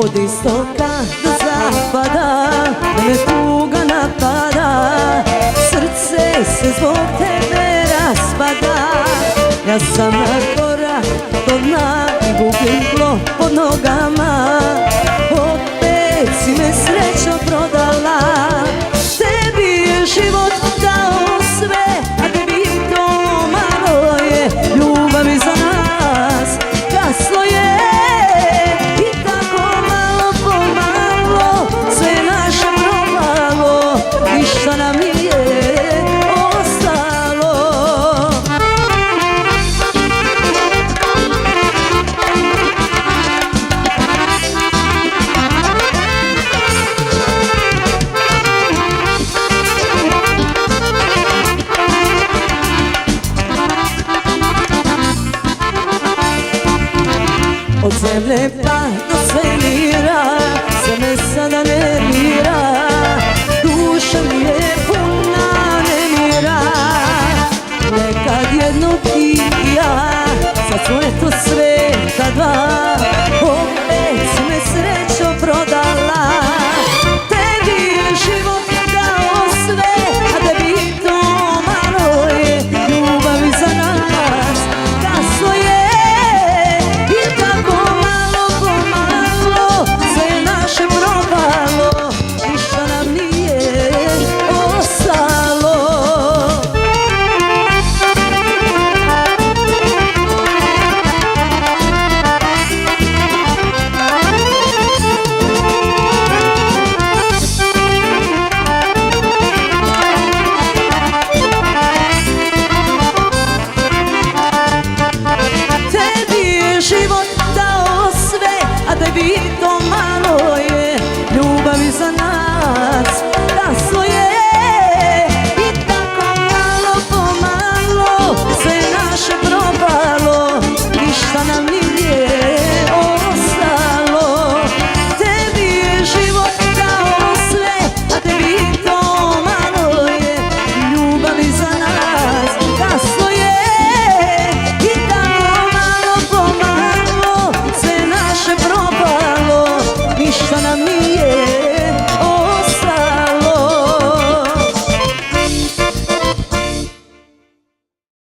od istoka do zapada me tuga napada, srce se zbog tebe raspada. Ja sam na korak do dna i gubim tlo pod nogama, opet si me srećo prodala. Tebi je život dao sve, a tebi to malo je. Ljubav je za nas kasno je, i tako malo po malo sve naše propalo, ništa nam nije ostalo. Od zemlje pa